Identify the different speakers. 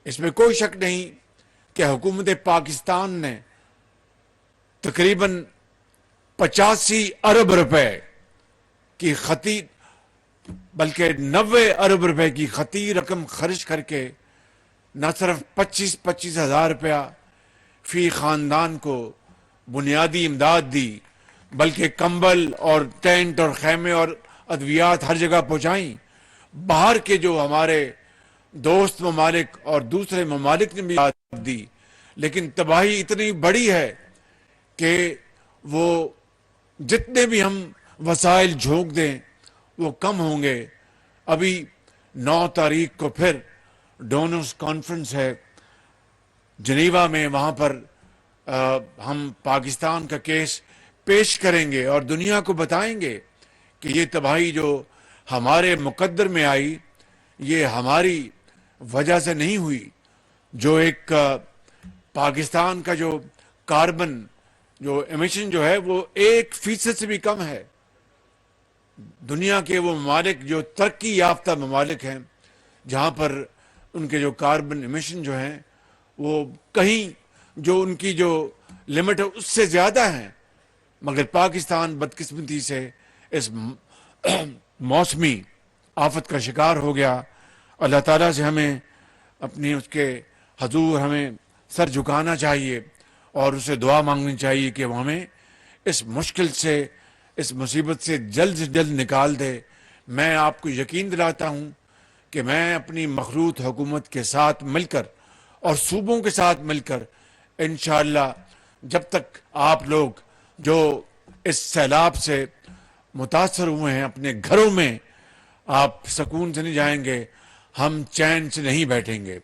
Speaker 1: اس میں کوئی شک نہیں کہ حکومت پاکستان نے تقریباً 85 ارب روپے کی خطی بلکہ 90 ارب روپے کی خطی رقم خرچ کر کے نہ صرف 25,000 روپیہ فی خاندان کو بنیادی امداد دی، بلکہ کمبل اور ٹینٹ اور خیمے اور ادویات ہر جگہ پہنچائیں۔ باہر کے جو ہمارے دوست ممالک اور دوسرے ممالک نے بھی امداد دی، لیکن تباہی اتنی بڑی ہے کہ وہ جتنے بھی ہم وسائل جھونک دیں وہ کم ہوں گے۔ ابھی 9 تاریخ کو پھر ڈونرز کانفرنس ہے جنیوا میں، وہاں پر ہم پاکستان کا کیس پیش کریں گے اور دنیا کو بتائیں گے کہ یہ تباہی جو ہمارے مقدر میں آئی یہ ہماری وجہ سے نہیں ہوئی۔ جو ایک پاکستان کا جو کاربن جو ایمیشن جو ہے وہ 1% سے بھی کم ہے۔ دنیا کے وہ ممالک جو ترقی یافتہ ممالک ہیں جہاں پر ان کے جو کاربن ایمیشن جو ہیں وہ کہیں جو ان کی جو لمٹ ہے اس سے زیادہ ہیں، مگر پاکستان بدقسمتی سے اس موسمی آفت کا شکار ہو گیا۔ اللہ تعالیٰ سے ہمیں اپنی اس کے حضور ہمیں سر جھکانا چاہیے اور اسے دعا مانگنی چاہیے کہ وہ ہمیں اس مشکل سے، اس مصیبت سے جلد نکال دے۔ میں آپ کو یقین دلاتا ہوں کہ میں اپنی مخلوط حکومت کے ساتھ مل کر اور صوبوں کے ساتھ مل کر انشاءاللہ جب تک آپ لوگ جو اس سیلاب سے متاثر ہوئے ہیں اپنے گھروں میں آپ سکون سے نہیں جائیں گے، ہم چین سے نہیں بیٹھیں گے۔